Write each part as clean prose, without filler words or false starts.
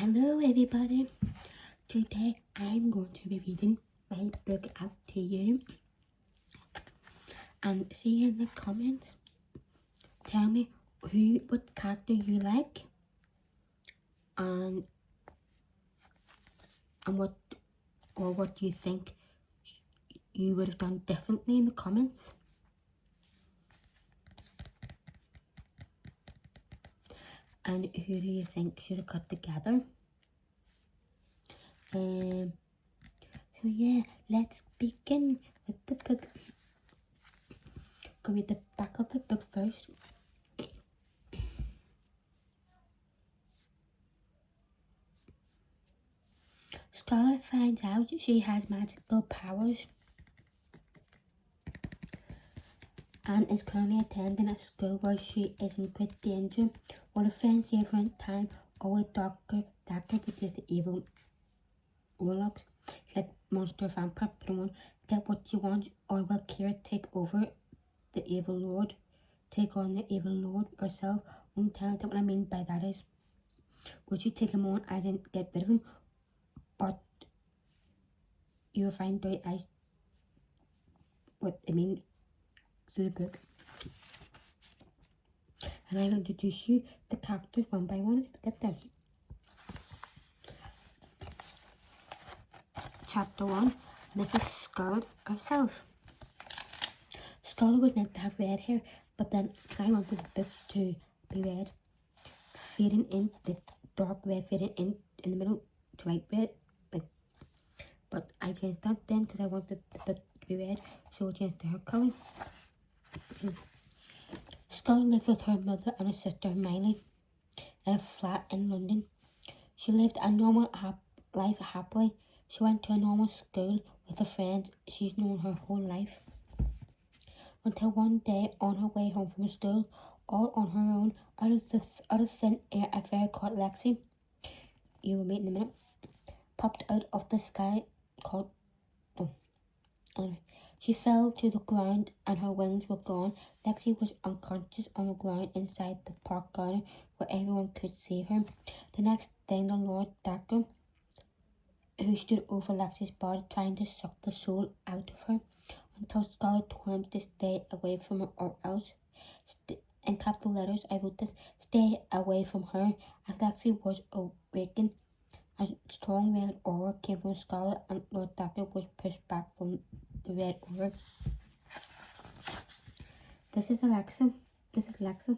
Hello everybody, today I'm going to be reading my book out to you, and see in the comments, tell me what character you like and what you think you would have done differently in the comments. And who do you think should have got together? So yeah, let's begin with the book. Go read the back of the book first. Scarlet finds out she has magical powers and is currently attending a school where she is in great danger. While her friends save her in time, our Dr. which is the evil warlock, like monster vampire, get what you want, or will Kira take over the evil lord? Take on the evil lord herself? Won't tell what I mean by that is, would you take him on as in get rid of him? But you'll find out what I mean through the book. And I'll introduce you the characters one by one. Get them. Chapter 1. This is Scarlet herself. Scarlet was meant to have red hair, but then I wanted the book to be red, fading in, the dark red fading in the middle to light red. But I changed that then because I wanted the book to be red, so I changed the hair colour. Scarlet lived with her mother and her sister Hermione in a flat in London. She lived a normal life happily. She went to a normal school with the friends she's known her whole life. Until one day, on her way home from school, all on her own, out of thin air, a fairy called Lexi, you will meet in a minute, popped out of the sky called... She fell to the ground and her wings were gone. Lexi was unconscious on the ground inside the park garden where everyone could see her. The next thing, the Lord Dacre, who stood over Lexi's body trying to suck the soul out of her, until Scarlet told him to stay away from her or else. In capital letters, I wrote this: stay away from her. As Lexi was awakened, a strong red aura came from Scarlet, and Lord Dacre was pushed back from the red aura. This is Alexa. This is Alexa.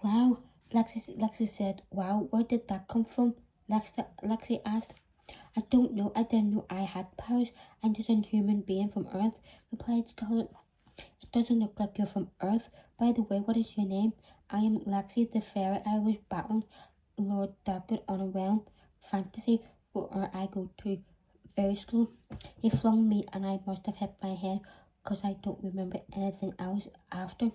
Wow, Lexi said. Wow, where did that come from? Lexi asked. I don't know. I didn't know I had powers. I'm just a human being from Earth, replied Scarlet. It doesn't look like you're from Earth. By the way, what is your name? I am Lexi the Fairy. I was battling Lord Dacre on a realm fantasy where I go to fairy school. He flung me and I must have hit my head because I don't remember anything else after.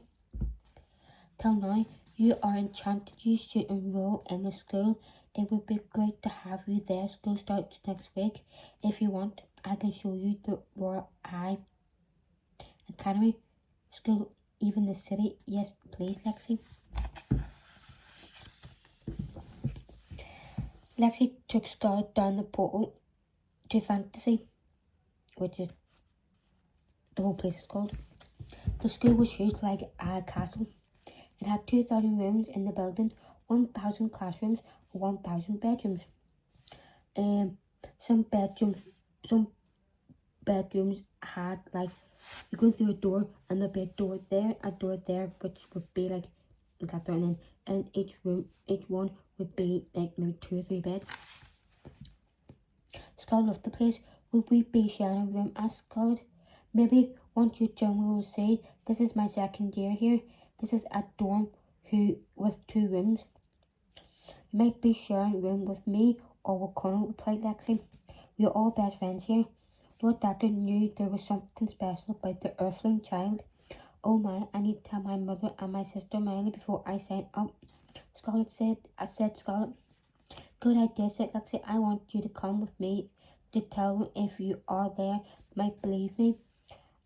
Till now, you are enchanted. You should enroll in the school. It would be great to have you there. School starts next week. If you want, I can show you the Royal High Academy School, even the city. Yes, please, Lexi. Lexi took Scarlet down the portal to Fantasy, which is the whole place is called. The school was huge, like a castle. It had 2,000 rooms in the building, 1,000 classrooms, 1,000 bedrooms. Some bedrooms had like, you go through a door and there'd be a door there, which would be like that, and then in each one would be like maybe 2 or 3 beds. Scarlet loved the place. Would we be sharing a room? Asked Scarlet. Maybe once you join we will see. This is my second year here. This is a dorm with 2 rooms. You might be sharing a room with me or with Connell, replied Lexi. We are all best friends here. Lord Dacre knew there was something special about the Earthling child. Oh my, I need to tell my mother and my sister Miley before I sign up. Scarlet said. Scarlet. Good idea, said Lexi. I want you to come with me to tell them if you are there. Might believe me.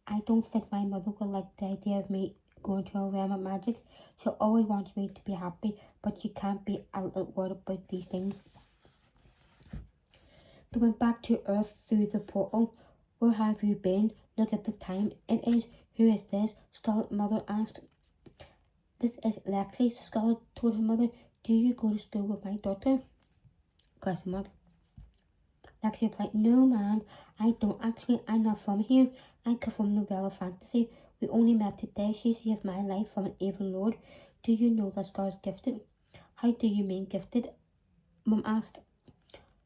I don't think my mother will like the idea of me go into a realm of magic. She always wants me to be happy, but she can't be a little worried about these things. They went back to Earth through the portal. Where have you been? Look at the time it is. Who is this? Scarlet mother asked. This is Lexi, Scarlet told her mother. Do you go to school with my daughter? Question mark. Lexi replied, no ma'am, I don't actually. I'm not from here. I come from the realm of fantasy. We only met today. She saved my life from an evil lord. Do you know that Scarlet's gifted? How do you mean gifted? Mum asked,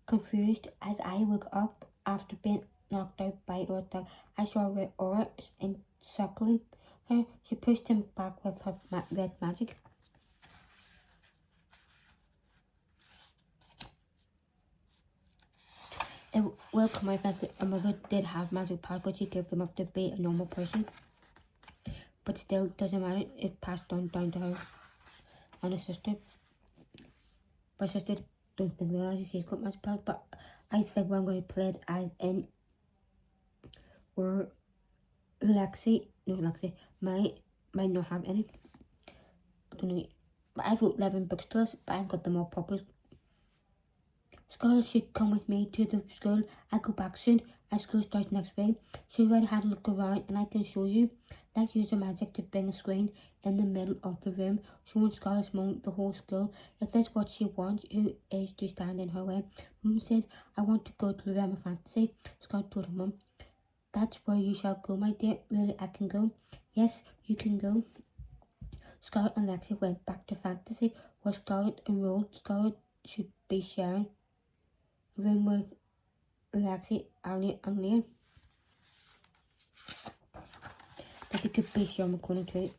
confused. As I woke up after being knocked out by Lord Doug, I saw red aura encircling her. She pushed him back with her red magic. It will come out that her mother did have magic powers, but she gave them up to be a normal person. But still, doesn't matter. It passed down to her and her sister. But sister don't think realize she's got magic powers. But I think what I'm going to play it as in or Lexi might not have any. I don't know. But I've got 11 books to us, but I've got them all proper. Scarlet should come with me to the school. I'll go back soon as school starts next week. She already had a look around and I can show you. Let's use the magic to bring a screen in the middle of the room, showing Scarlet's mum the whole school. If that's what she wants, who is to stand in her way? Mum said, I want to go to the realm of fantasy. Scarlet told her mum. That's where you shall go, my dear. Really, I can go? Yes, you can go. Scarlet and Lexi went back to fantasy, where Scarlet enrolled. Scarlet should be sharing a room with Lexi, Ali, and Liam. But it could be Sean McConnell too.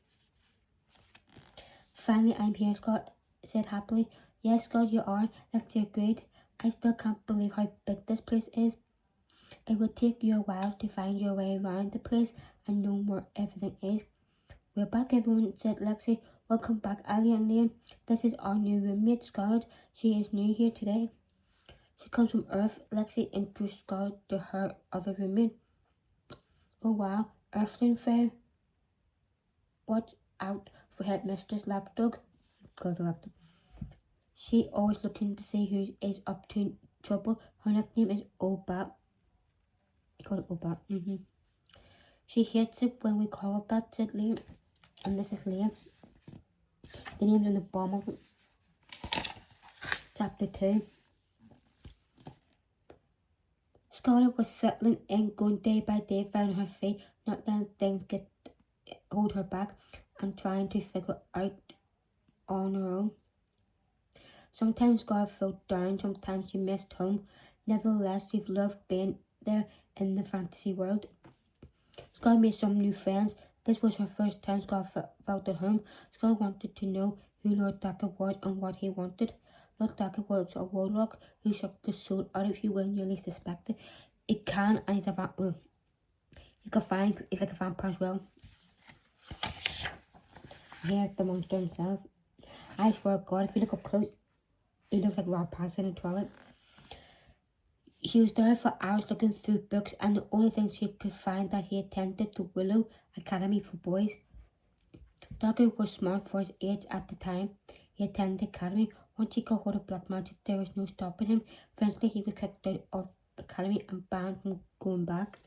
Finally, I'm here, Scarlet said happily. Yes, Scarlet, you are. Lexi agreed. I still can't believe how big this place is. It will take you a while to find your way around the place and know where everything is. We're back, everyone, said Lexi. Welcome back, Ali and Liam. This is our new roommate, Scarlet. She is new here today. She comes from Earth. Lexi introduced Scarlet to her other roommate. Oh wow, Earthling fair. Watch out for Headmistress Lapdog. She always looking to see who is up to trouble. Her nickname is Obat. Call it Obat. She hates it when we call it that, said Liam. And this is Liam. The name's on the bottom of it. Chapter 2. Scarlet was settling in, going day by day, finding her feet, not letting things hold her back, and trying to figure out on her own. Sometimes Scarlet felt down, sometimes she missed home. Nevertheless, she loved being there in the fantasy world. Scarlet made some new friends. This was her first time Scarlet felt at home. Scarlet wanted to know who Lord Decker was and what he wanted. Lord Decker was a warlock who sucked the soul out of you when you least suspected. It can, and he's a vampire. He's like a vampire as well. Here's the monster himself. I swear to God, if you look up close, he looks like Rob Patterson in the toilet. She was there for hours looking through books, and the only thing she could find that he attended the Willow Academy for Boys. Dagger was smart for his age at the time. He attended the academy. Once he got hold of black magic, there was no stopping him. Eventually, he was kicked out of the academy and banned from going back.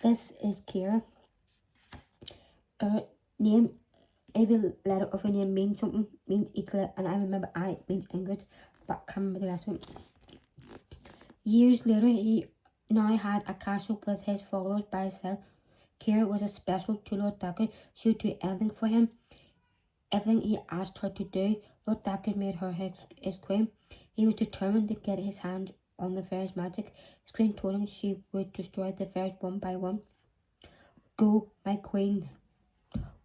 This is Kira. Her name, every letter of her name means something, means each letter, and I remember I means Ingrid, but I can't remember the rest of it. Years later, he now had a castle with his followers by himself. Kira was a special to Lord Decker. She would do anything for him. Everything he asked her to do, Lord Decker made her his queen. He was determined to get his hands on the fairy's magic. His queen told him she would destroy the fairies one by one. Go, my queen.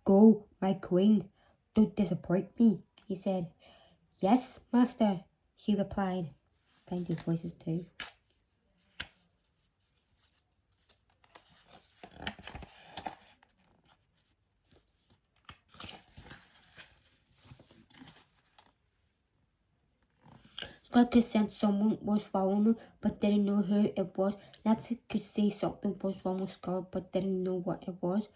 Go, my queen. Don't disappoint me, he said. Yes, master, she replied. Find your voices too. Scarlet could sense someone was following them, but didn't know who it was. Lexi could see something was wrong with Scarlet, but didn't know what it was.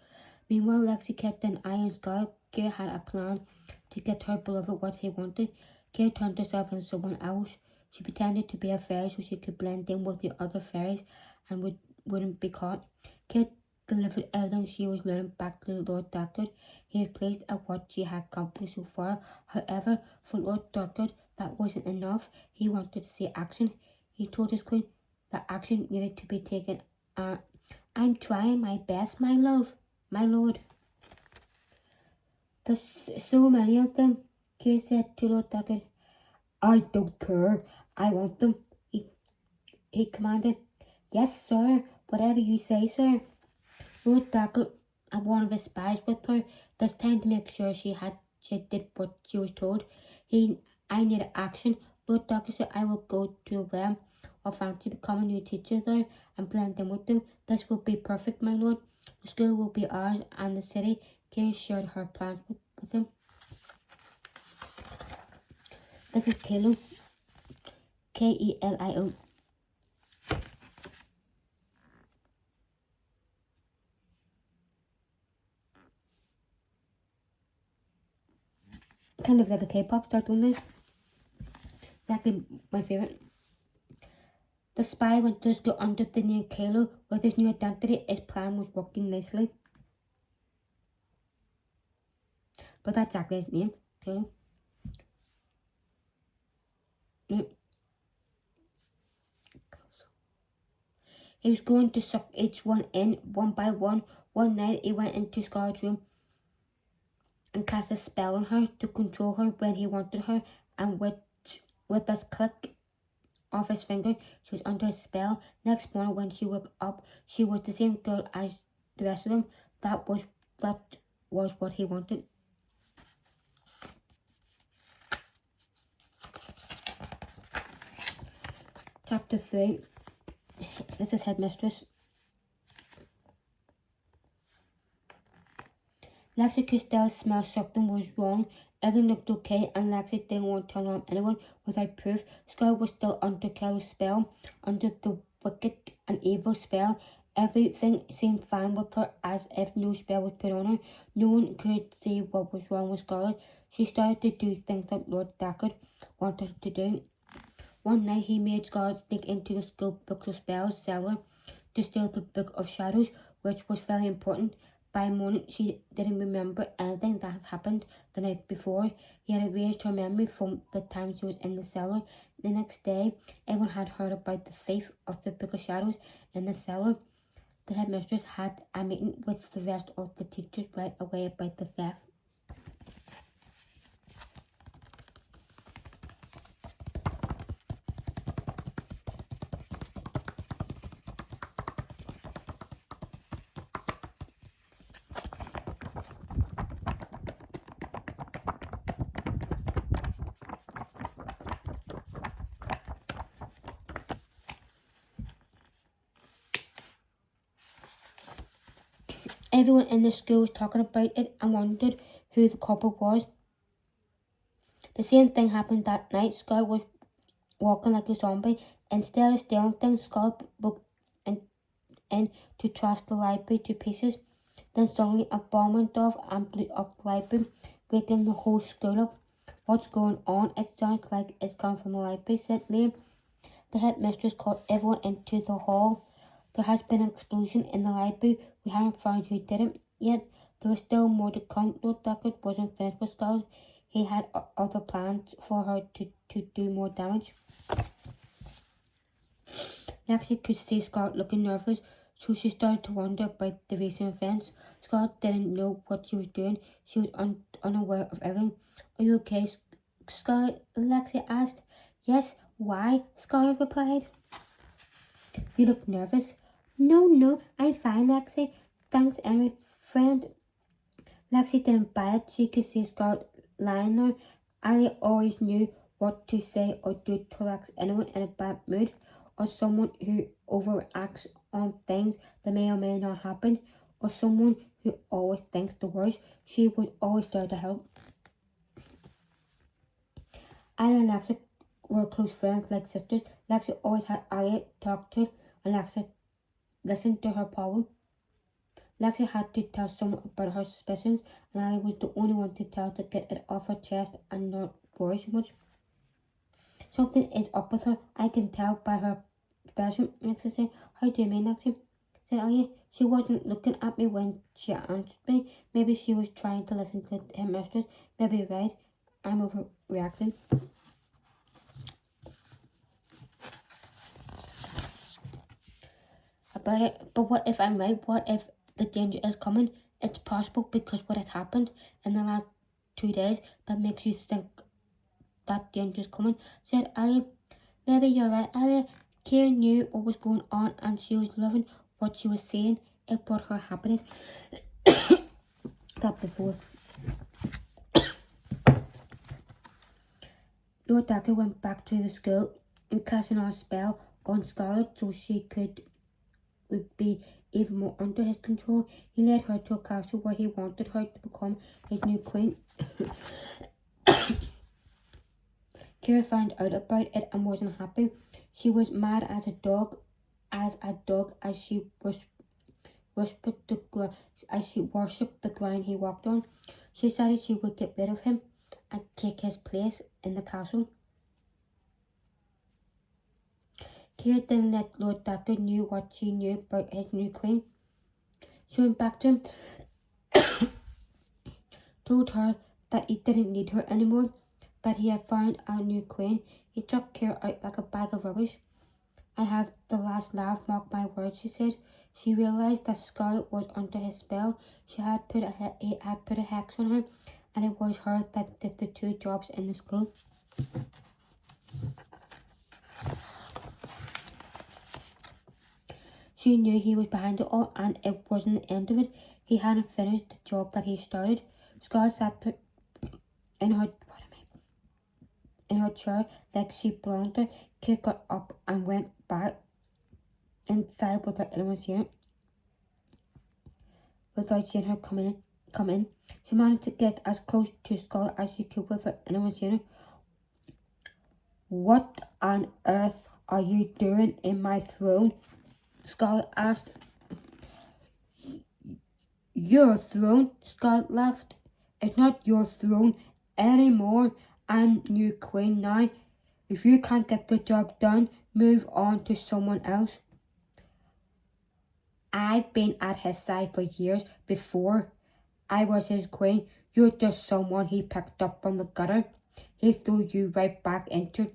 Meanwhile, Lexi kept an eye on Scarlet. Kira had a plan to get her beloved what he wanted. Kira turned herself into someone else. She pretended to be a fairy so she could blend in with the other fairies and wouldn't be caught. Kira delivered everything she was learning back to Lord Darkwood. He was pleased at what she had accomplished so far. However, for Lord Darkwood, that wasn't enough. He wanted to see action. He told his queen that action needed to be taken. I'm trying my best, my love, my lord. There's so many of them, Kira said to Lord Darkwood. I don't care. I want them, he commanded. Yes, sir. Whatever you say, sir. Lord Darkwood had one of his spies with her this time to make sure she did what she was told. I needed action. Lord Darkwood said I will go to the realm of fancy, become a new teacher there, and blend in with them. This will be perfect, my lord. The school will be ours, and the city. Kay shared her plans with him. This is Kelio. Kelio. Kind of like a K-pop star, don't they? Exactly my favourite. The spy went to school under the name Kelio. With his new identity, his plan was working nicely. But that's exactly his name, Kelio. He was going to suck each one in, one by one. One night he went into Scarlet's room and cast a spell on her to control her when he wanted her, and with a click of his finger, she was under his spell. Next morning when she woke up, she was the same girl as the rest of them. That was what he wanted. Chapter 3. This is Headmistress. Lexi could still smell something was wrong. Everything looked okay, and Lexi didn't want to alarm anyone without proof. Scarlet was still under Kelly's spell, under the wicked and evil spell. Everything seemed fine with her, as if no spell was put on her. No one could see what was wrong with Scarlet. She started to do things that Lord Darkwood wanted her to do. One night he made Scarlet sneak into the school book of spells cellar to steal the Book of Shadows, which was very important. By morning, she didn't remember anything that had happened the night before. He had erased her memory from the time she was in the cellar. The next day, everyone had heard about the thief of the Book of Shadows in the cellar. The headmistress had a meeting with the rest of the teachers right away about the theft. Everyone in the school was talking about it and wondered who the culprit was. The same thing happened that night. Scarlet was walking like a zombie. Instead of stealing things, Scarlet broke in to trash the library to pieces. Then suddenly a bomb went off and blew up the library, waking the whole school up. What's going on? It sounds like it's come from the library, said Liam. The headmistress called everyone into the hall. There has been an explosion in the library. We haven't found who did it yet. There is still more to come. Lord Darkwood wasn't finished with Scarlet. He had other plans for her to do more damage. Lexi could see Scarlet looking nervous, so she started to wonder about the recent events. Scarlet didn't know what she was doing. She was unaware of everything. Are you okay, Scarlet? Lexi asked. Yes, why? Scarlet replied. You look nervous. No, I'm fine, Lexi. Thanks anyway, friend. Lexi didn't buy it. She could see Scarlet lying there. Ali always knew what to say or do to relax anyone in a bad mood, or someone who overacts on things that may or may not happen, or someone who always thinks the worst. She was always there to help. Ali and Lexi were close friends like sisters. Lexi always had Alia talk to, and Lexi listened to her problem. Lexi had to tell someone about her suspicions, and Alia was the only one to tell to get it off her chest and not worry so much. Something is up with her. I can tell by her expression, Lexi said. How do you mean, Lexi? Said Alia. She wasn't looking at me when she answered me. Maybe she was trying to listen to her mistress. Maybe you're right. I'm overreacting. About it. But what if I'm right? What if the danger is coming? It's possible because what had happened in the last 2 days that makes you think that danger is coming, said Alia. Maybe you're right, Alia. Kira knew what was going on and she was loving what she was saying. It brought her happiness. Chapter 4. Lord Dagger went back to the school and casting a spell on Scarlet so she would be even more under his control. He led her to a castle where he wanted her to become his new queen. Kira found out about it and wasn't happy. She was mad as a dog as she worshipped the ground he walked on. She decided she would get rid of him and take his place in the castle. Kira didn't let Lord Dagger knew what she knew about his new queen. She went back to him, told her that he didn't need her anymore, that he had found a new queen. He took Kira out like a bag of rubbish. I have the last laugh, mark my words, she said. She realised that Scarlet was under his spell. He had put a hex on her, and it was her that did the 2 jobs in the school. She knew he was behind it all, and it wasn't the end of it. He hadn't finished the job that he started. Scarlet sat there in her chair like she belonged there. Kate got up and went back inside without anyone seeing it. Without seeing her come in. She managed to get as close to Scarlet as she could without anyone seeing her. What on earth are you doing in my throne? Scarlet asked. Your throne? Scarlet laughed. It's not your throne anymore. I'm new queen now. If you can't get the job done, move on to someone else. I've been at his side for years. Before I was his queen, you're just someone he picked up from the gutter. He threw you right back into